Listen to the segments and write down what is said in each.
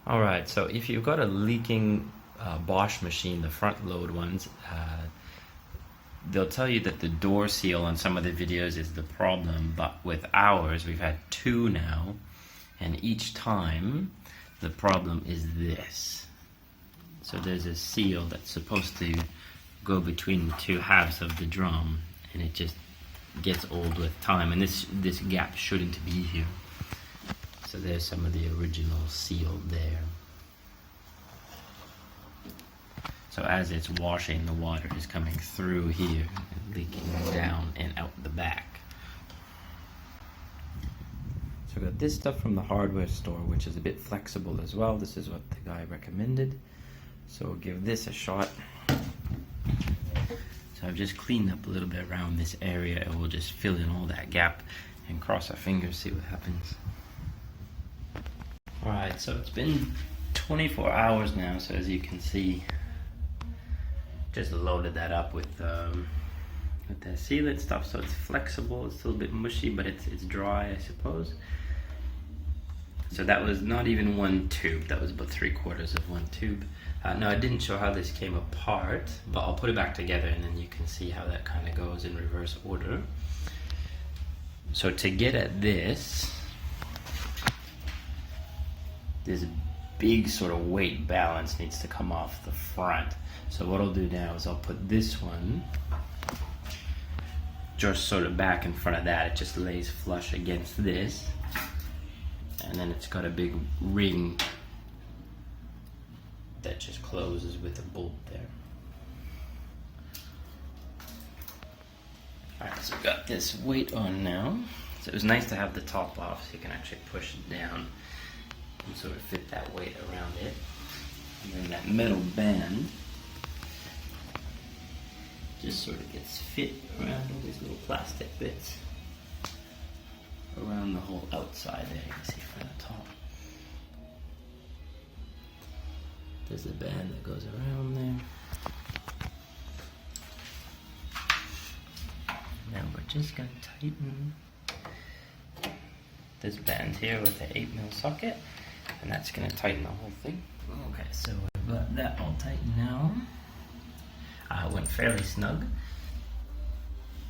Alright, so if you've got a leaking Bosch machine, the front load ones, they'll tell you that the door seal on some of the videos is the problem, but with ours, we've had two now, and each time the problem is this. So there's a seal that's supposed to go between the two halves of the drum, and it just gets old with time, and this gap shouldn't be here. So there's some of the original seal there. So as it's washing, the water is coming through here and leaking down and out the back. So I got this stuff from the hardware store, which is a bit flexible as well. This is what the guy recommended. So we'll give this a shot. So I've just cleaned up a little bit around this area, and we'll just fill in all that gap and cross our fingers, see what happens. Alright, so it's been 24 hours now, so as you can see, just loaded that up with the sealant stuff, so it's flexible. It's still a bit mushy, but it's dry, I suppose. So that was not even one tube, that was about 3/4 of one tube. Now I didn't show how this came apart, but I'll put it back together and then you can see how that kind of goes in reverse order. So to get at this big sort of weight balance needs to come off the front. So what I'll do now is I'll put this one just sort of back in front of that. It just lays flush against this, and then it's got a big ring that just closes with a bolt there. Alright, so I've got this weight on now. So it was nice to have the top off so you can actually push it down and sort of fit that weight around it. And then that metal band just sort of gets fit around all these little plastic bits around the whole outside there. You can see from the top. There's a band that goes around there. Now we're just going to tighten this band here with the 8mm socket, and that's going to tighten the whole thing. Okay, so we've got that all tightened now. It went fairly snug.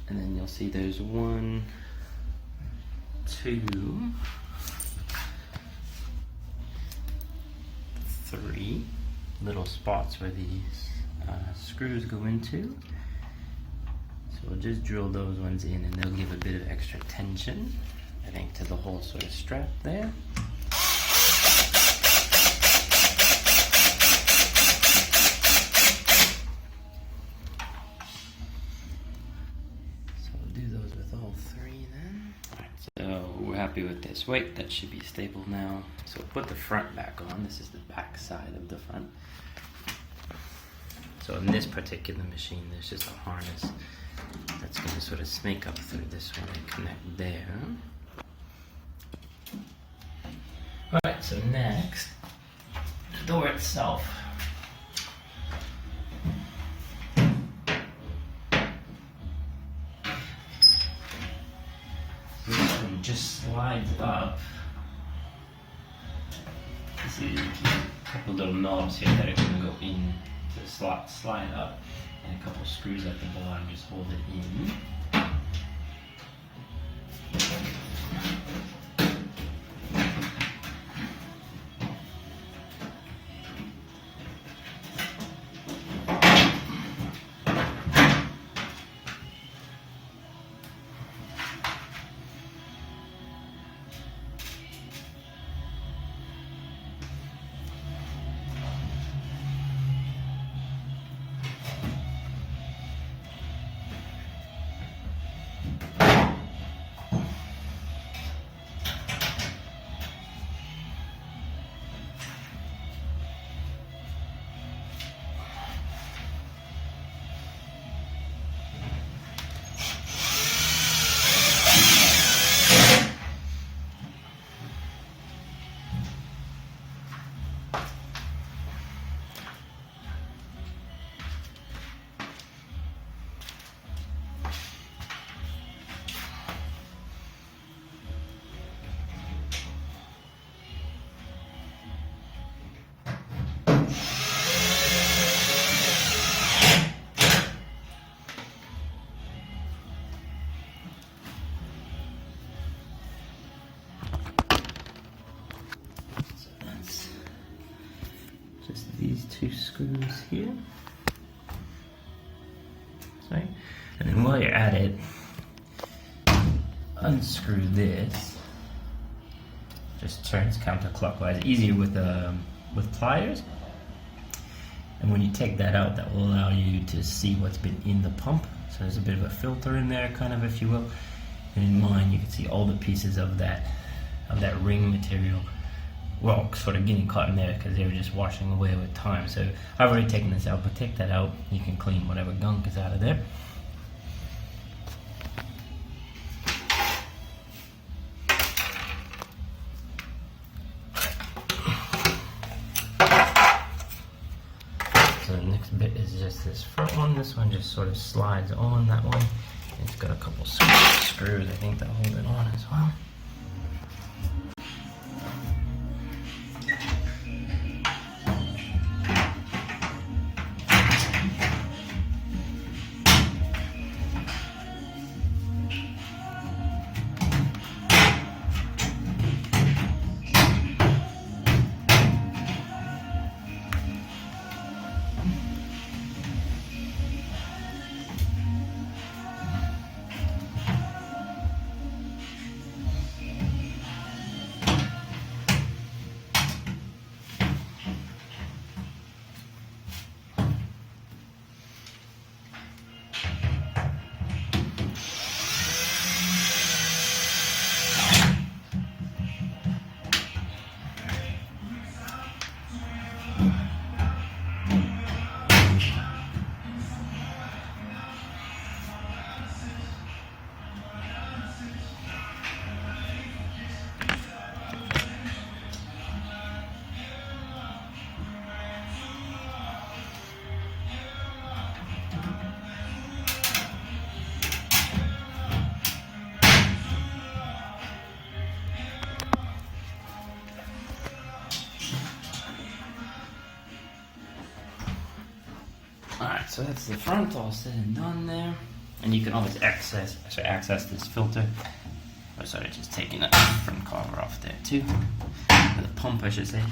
And then you'll see there's 1, 2, 3 little spots where these screws go into. So we'll just drill those ones in, and they'll give a bit of extra tension, I think, to the whole sort of strap there. With this weight, that should be stable now. So we'll put the front back on. This is the back side of the front. So in this particular machine, there's just a harness that's going to sort of snake up through this one and connect there. Alright, so next, the door itself. Just slides up. You see a couple little knobs here that are going to go in to the slot, slide up, and a couple screws at the bottom just hold it in. these two screws here. Sorry. And then while you're at it, unscrew this. Just turns counterclockwise. Easier with pliers. And when you take that out, that will allow you to see what's been in the pump. So there's a bit of a filter in there, kind of, if you will. And in mine, you can see all the pieces of that ring material, well, sort of getting caught in there because they were just washing away with time. So I've already taken this out, but take that out, you can clean whatever gunk is out of there. So the next bit is just this front one. This one just sort of slides on that one. It's got a couple screws, I think, that hold it on as well. Alright, so that's the front all said and done there. And you can always access this filter. Or sorry, just taking that front cover off there too. Or the pump, I should say.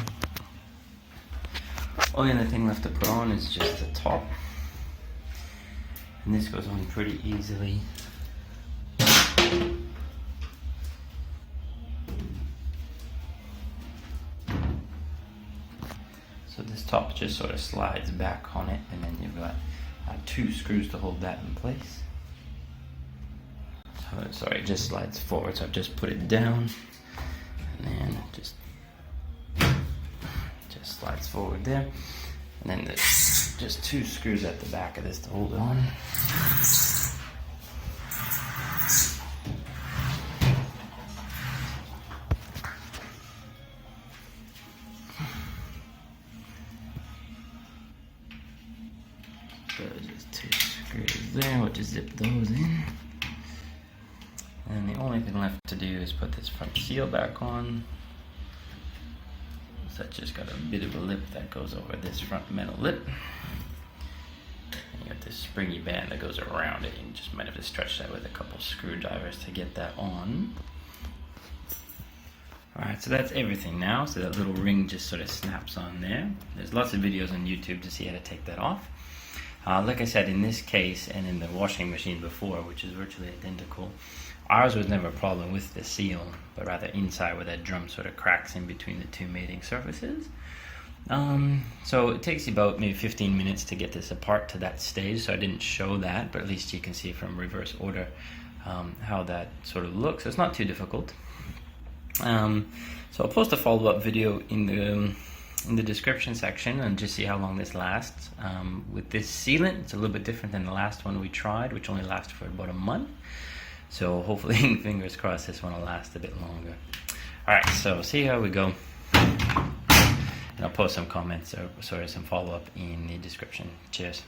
Only other thing left to put on is just the top. And this goes on pretty easily. So this top just sort of slides back on it, and then you've got two screws to hold that in place. So, sorry, it just slides forward, so I've just put it down, and then just slides forward there. And then there's just two screws at the back of this to hold it on. So just two screws there, we'll just zip those in. And the only thing left to do is put this front seal back on. So that's just got a bit of a lip that goes over this front metal lip. And you got this springy band that goes around it. You just might have to stretch that with a couple screwdrivers to get that on. Alright, so that's everything now. So that little ring just sort of snaps on there. There's lots of videos on YouTube to see how to take that off. Like I said, in this case and in the washing machine before, which is virtually identical, ours was never a problem with the seal, but rather inside where that drum sort of cracks in between the two mating surfaces. So it takes you about maybe 15 minutes to get this apart to that stage, so I didn't show that, but at least you can see from reverse order how that sort of looks. It's not too difficult. So I'll post a follow-up video in the description section and just see how long this lasts. With this sealant, it's a little bit different than the last one we tried, which only lasted for about a month. So hopefully, fingers crossed, this one will last a bit longer. Alright, so see how we go. And I'll post some comments or some follow-up in the description. Cheers.